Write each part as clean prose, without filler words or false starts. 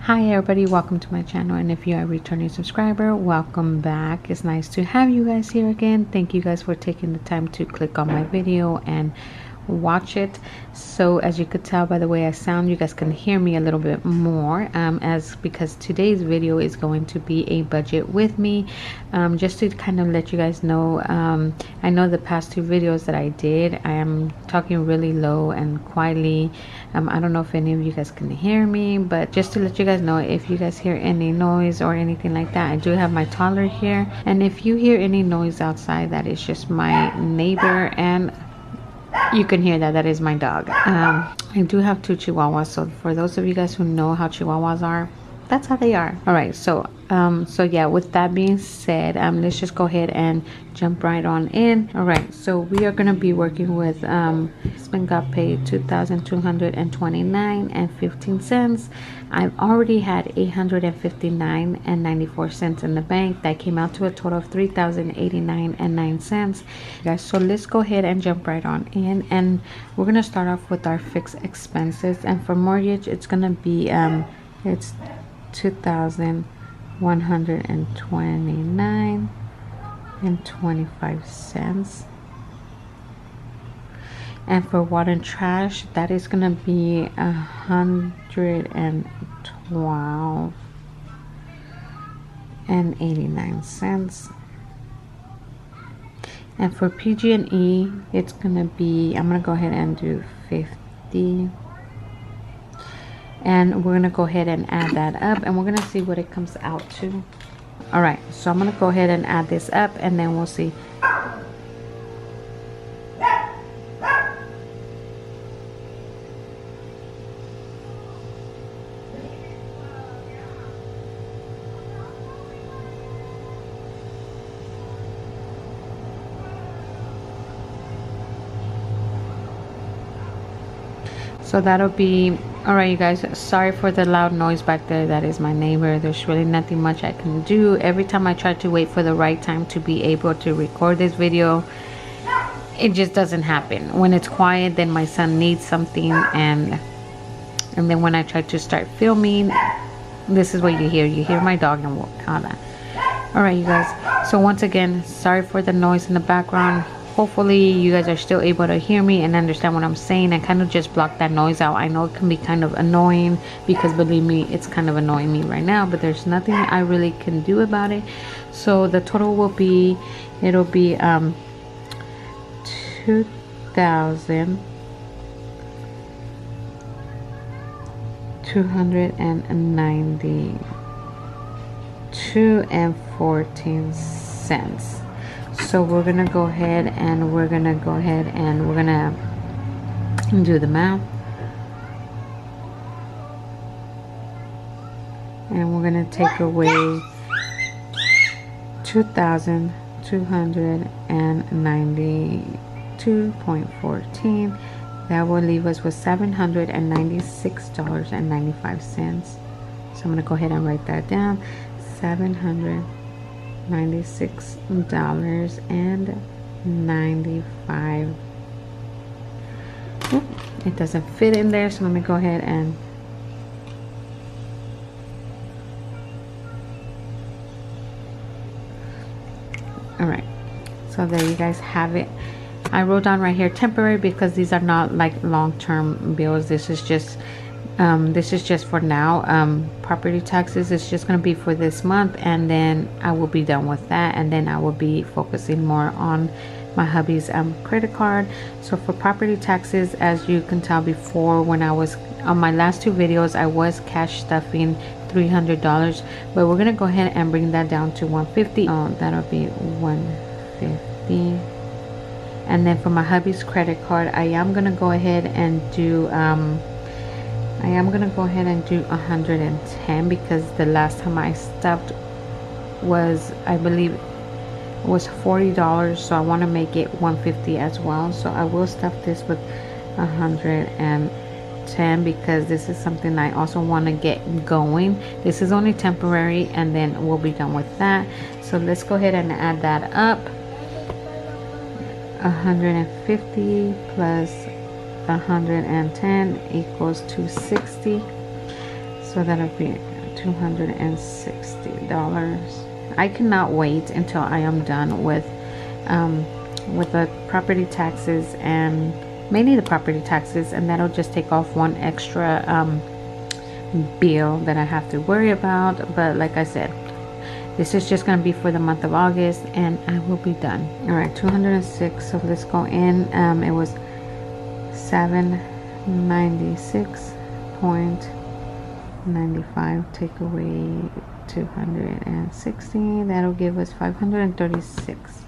Hi everybody, welcome to my channel, and if you are a returning subscriber, welcome back. It's nice to have you guys here again. Thank you guys for taking the time to click on my video and watch it. So as you could tell by the way I sound, you guys can hear me a little bit more because today's video is going to be a budget with me, just to kind of let you guys know. I know the past two videos that I did, I am talking really low and quietly. I don't know if any of you guys can hear me, but just to let you guys know, if you guys hear any noise or anything like that, I do have my toddler here, and if you hear any noise outside, that is just my neighbor, and you can hear that is my dog. I do have two chihuahuas, so for those of you guys who know how chihuahuas are, that's how they are. All right, so yeah, with that being said, let's just go ahead and jump right on in. All right, so we are going to be working with husband got paid $2,229.15. I've already had $859.94 in the bank. That came out to a total of $3,089.09. Guys, so let's go ahead and jump right on in, and we're going to start off with our fixed expenses. And for mortgage, it's going to be it's $2,129.25. And for water and trash, that is gonna be $112.89. And for PG&E, it's gonna be, I'm gonna go ahead and do 50. And we're gonna go ahead and add that up, and we're gonna see what it comes out to. All right, so I'm gonna go ahead and add this up, and then we'll see. So that'll be, all right, you guys, sorry for the loud noise back there. That is my neighbor. There's really nothing much I can do. Every time I try to wait for the right time to be able to record this video, it just doesn't happen. When it's quiet, then my son needs something, and then when I try to start filming, this is what you hear. You hear my dog and all that. All right, you guys, so once again, sorry for the noise in the background. Hopefully you guys are still able to hear me and understand what I'm saying, and kind of just block that noise out. I know it can be kind of annoying, because believe me, it's kind of annoying me right now, but there's nothing I really can do about it. So the total will be, it'll be $2,292.14. So we're gonna go ahead and we're gonna do the math, and we're gonna take away $2,292.14. That will leave us with $796.95. So I'm gonna go ahead and write that down. $796.95. It doesn't fit in there, so let me go ahead and all right, so there you guys have it. I wrote down right here temporary, because these are not like long-term bills. This is just for now. Property taxes is just going to be for this month, and then I will be done with that, and then I will be focusing more on my hubby's credit card. So for property taxes, as you can tell before, when I was on my last two videos, I was cash stuffing $300, but we're going to go ahead and bring that down to $150. That'll be $150. And then for my hubby's credit card, I am going to go ahead and do $110, because the last time I stuffed was, I believe, was $40, so I want to make it $150 as well. So I will stuff this with $110, because this is something I also want to get going. This is only temporary, and then we'll be done with that. So let's go ahead and add that up. 150 plus 110 equals 260. So that'll be $260. I cannot wait until I am done with the property taxes, and mainly the property taxes, and that'll just take off one extra bill that I have to worry about. But like I said, this is just going to be for the month of August, and I will be done. All right, 206. So let's go in. It was 796.95. Take away 260. That'll give us 536.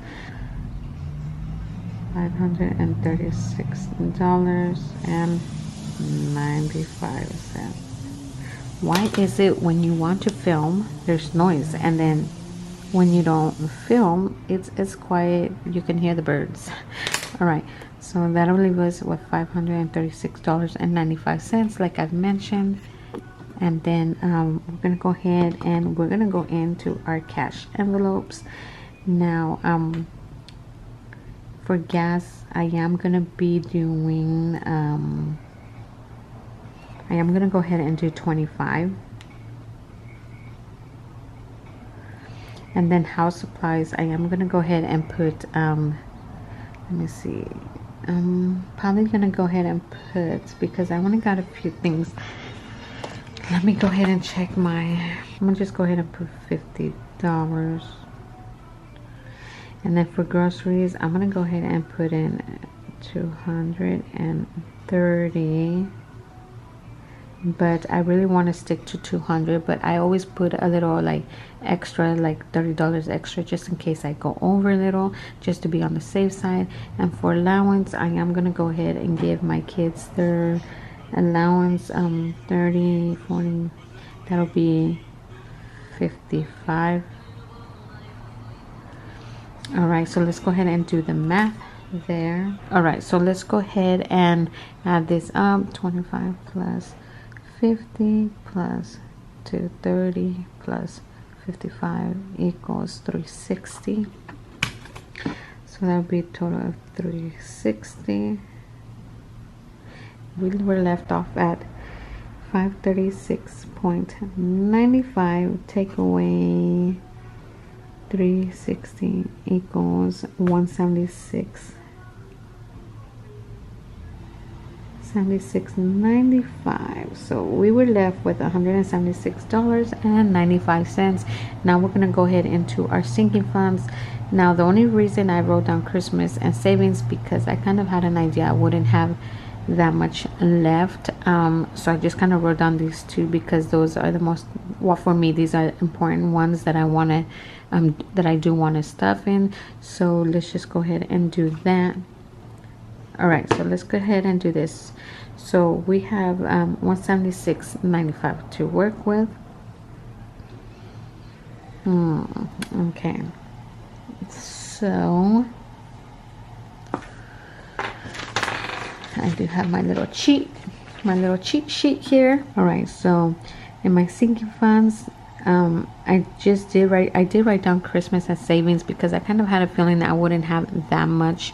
$536.95. Why is it when you want to film there's noise, and then when you don't film it's quiet, you can hear the birds? All right, so that'll leave us with $536.95, like I've mentioned. And then we're gonna go ahead and we're gonna go into our cash envelopes now. For gas, I am gonna be doing I am gonna go ahead and do 25. And then house supplies, I am gonna go ahead and put let me see, probably gonna go ahead and put, because I only got a few things. Let me go ahead and check my, I'm gonna just go ahead and put $50. And then for groceries, I'm gonna go ahead and put in 230. But I really want to stick to 200, but I always put a little like extra, like $30 extra, just in case I go over a little, just to be on the safe side. And for allowance, I am gonna go ahead and give my kids their allowance, 30, 40, that'll be 55. All right, so let's go ahead and do the math there. All right, so let's go ahead and add this up. 25 plus 50 plus 230 plus 55 equals 360. So that would be a total of 360. We were left off at 536.95. Take away 360 equals 176. 76.95. So we were left with $176.95. Now we're gonna go ahead into our sinking funds. Now the only reason I wrote down Christmas and savings, because I kind of had an idea I wouldn't have that much left, so I just kind of wrote down these two because those are the most, well, for me, these are important ones that I want to that I do want to stuff in. So let's just go ahead and do that. All right, so let's go ahead and do this. So we have $176.95 to work with. Okay, so I do have my little cheat sheet here. All right, so in my sinking funds, I did write down Christmas and savings because I kind of had a feeling that I wouldn't have that much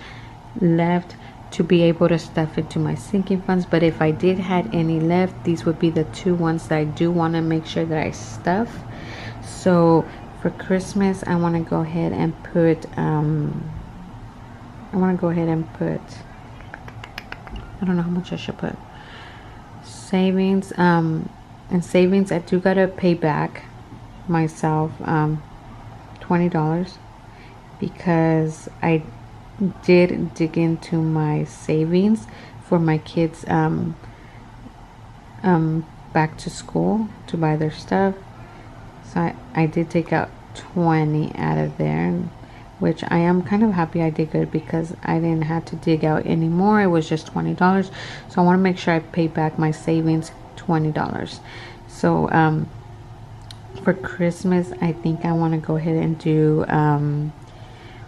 left to be able to stuff into my sinking funds. But if I did had any left, these would be the two ones that I do want to make sure that I stuff. So for Christmas, I want to go ahead and put I don't know how much I should put. Savings, and savings, I do gotta pay back myself $20 because I did dig into my savings for my kids back to school to buy their stuff. So I did take out 20 out of there, which I am kind of happy I did good because I didn't have to dig out anymore. It was just $20. So I want to make sure I pay back my savings $20. So for Christmas, I think I want to go ahead and do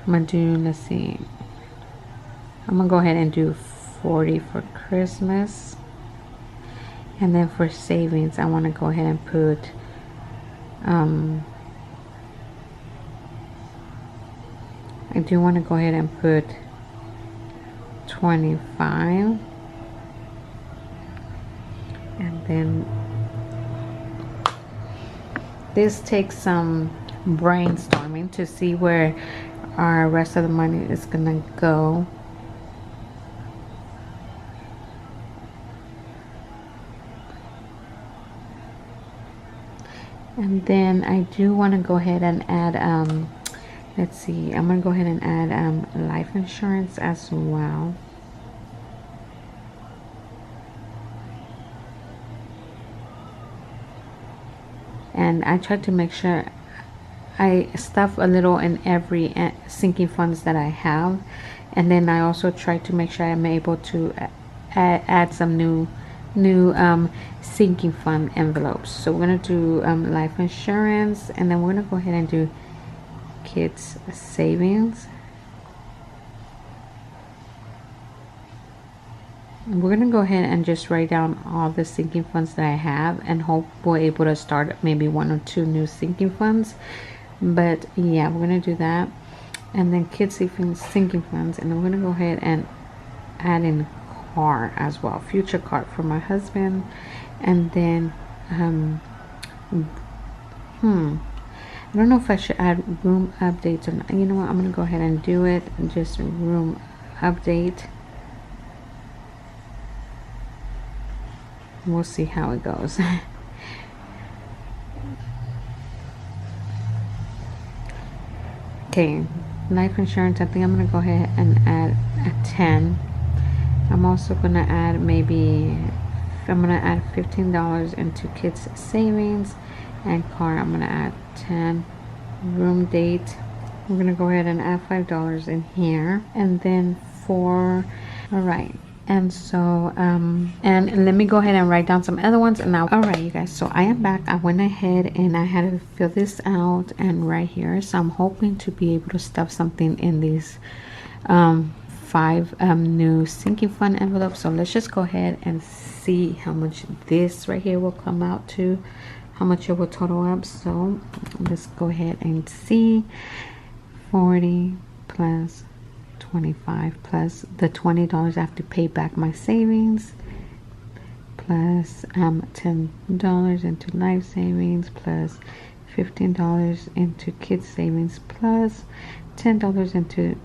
let's see, I'm gonna go ahead and do 40 for Christmas. And then for savings, I want to go ahead and put I do want to go ahead and put 25, and then this takes some brainstorming to see where our rest of the money is gonna go. And then I do want to go ahead and add let's see, I'm gonna go ahead and add life insurance as well. And I try to make sure I stuff a little in every sinking funds that I have, and then I also try to make sure I'm able to add some new sinking fund envelopes. So we're gonna do life insurance, and then we're gonna go ahead and do kids savings. We're gonna go ahead and just write down all the sinking funds that I have, and hope we're able to start maybe 1 or 2 new sinking funds. But yeah, we're gonna do that. And then kids savings sinking funds, and then we're gonna go ahead and add in car as well, future car for my husband. And then I don't know if I should add room updates or not. You know what, I'm gonna go ahead and do it, and just room update. We'll see how it goes. Okay, life insurance, I think I'm gonna go ahead and add a 10. I'm also gonna add I'm gonna add $15 into kids savings, and car I'm gonna add 10. Room date, we're gonna go ahead and add $5 in here. And then all right, and so and let me go ahead and write down some other ones. And now, all right, you guys, so I am back. I went ahead and I had to fill this out and right here, so I'm hoping to be able to stuff something in these 5 new sinking fund envelopes. So let's just go ahead and see how much this right here will come out to, how much it will total up. So let's go ahead and see. 40 plus 25 plus the $20 I have to pay back my savings, plus $10 into life savings, plus $15 into kids savings, plus $10 into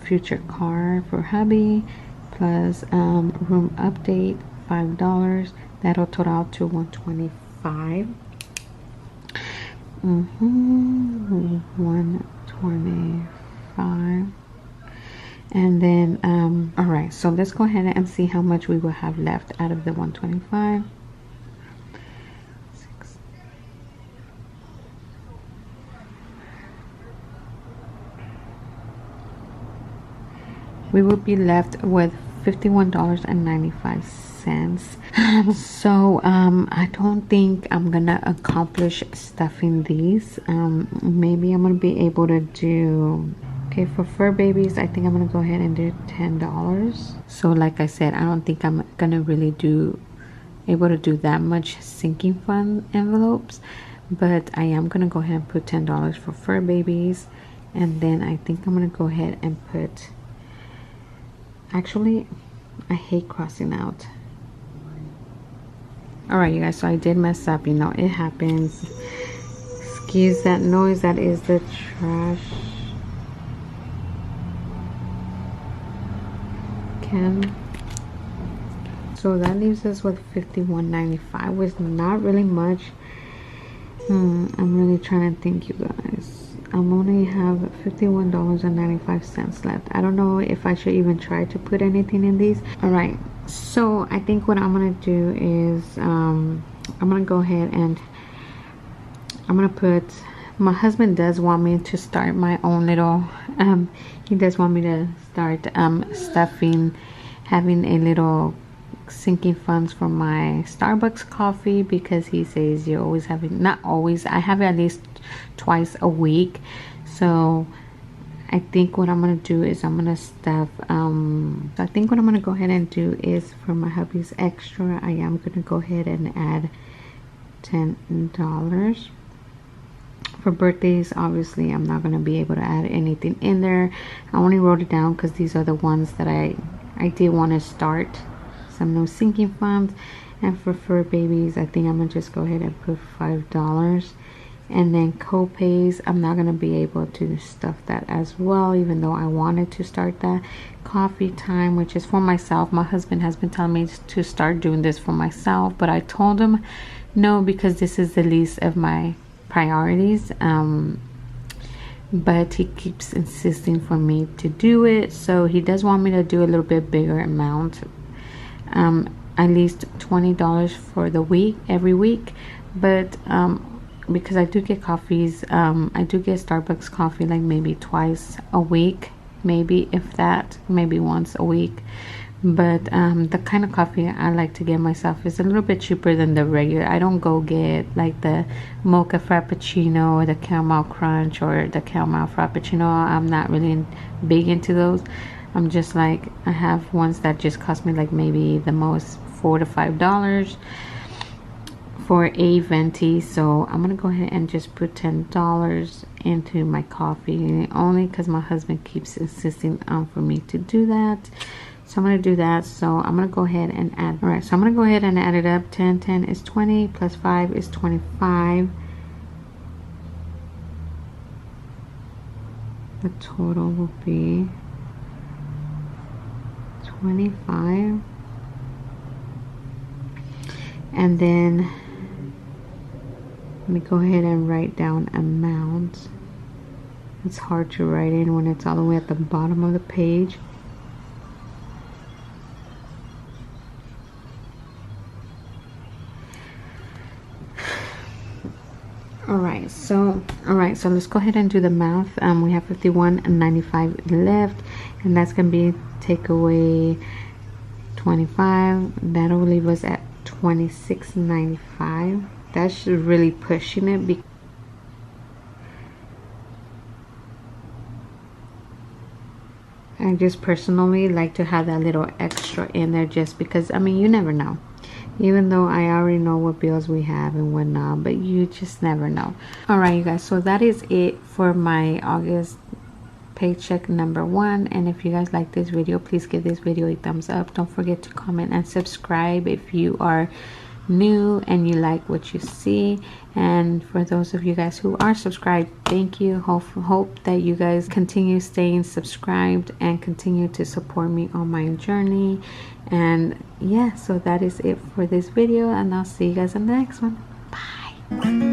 future car for hubby, plus room update $5. That'll total out to $125. 125. And then all right, so let's go ahead and see how much we will have left out of the 125. We will be left with $51.95. So I don't think I'm gonna accomplish stuffing these. Maybe I'm gonna be able to do, okay, for fur babies, I think I'm gonna go ahead and do $10. So like I said, I don't think I'm gonna really able to do that much sinking fund envelopes, but I am gonna go ahead and put $10 for fur babies. And then I think I'm gonna go ahead and put, actually I hate crossing out. All right, you guys, so I did mess up, you know, it happens. Excuse that noise, that is the trash can. So that leaves us with $51.95, which is not really much. I'm really trying to think, you guys. I'm only have $51.95 left. I don't know if I should even try to put anything in these. All right, so I think what I'm gonna do is I'm gonna go ahead and I'm gonna put, my husband does want me to start my own little he does want me to start stuffing, having a little sinking funds for my Starbucks coffee, because he says you're always having, not always, I have it at least twice a week. So I think what I'm gonna do is I'm gonna stuff I think what I'm gonna go ahead and do is, for my hubby's extra, I am gonna go ahead and add $10. For birthdays, obviously I'm not gonna be able to add anything in there. I only wrote it down because these are the ones that I did want to start some new sinking funds. And for fur babies, I think I'm gonna just go ahead and put $5. And then co-pays, I'm not gonna be able to stuff that as well, even though I wanted to start that. Coffee time, which is for myself. My husband has been telling me to start doing this for myself, but I told him no, because this is the least of my priorities. But he keeps insisting for me to do it, so he does want me to do a little bit bigger amount, at least $20 for the week, every week. But because I do get coffees, I do get Starbucks coffee like maybe twice a week, maybe, if that, maybe once a week. But the kind of coffee I like to get myself is a little bit cheaper than the regular. I don't go get like the mocha frappuccino or the caramel crunch or the caramel frappuccino. I'm not really big into those. I'm just like, I have ones that just cost me like maybe the most $4 to $5 for a venti. So I'm gonna go ahead and just put $10 into my coffee, only because my husband keeps insisting for me to do that. So I'm going to do that. So I'm going to go ahead and add. All right, so I'm going to go ahead and add it up. 10 is 20 plus 5 is 25. The total will be 25. And then let me go ahead and write down amounts. It's hard to write in when it's all the way at the bottom of the page. All right, so let's go ahead and do the math. We have 51.95 left, and that's gonna be take away 25. That'll leave us at 26.95. That's really pushing it. I just personally like to have that little extra in there, just because, I mean, you never know. Even though I already know what bills we have and whatnot, but you just never know. All right, you guys, so that is it for my August paycheck number 1. And if you guys like this video, please give this video a thumbs up. Don't forget to comment and subscribe if you are new and you like what you see. And for those of you guys who are subscribed, thank you. Hope that you guys continue staying subscribed and continue to support me on my journey. And yeah, so that is it for this video, and I'll see you guys in the next one. Bye.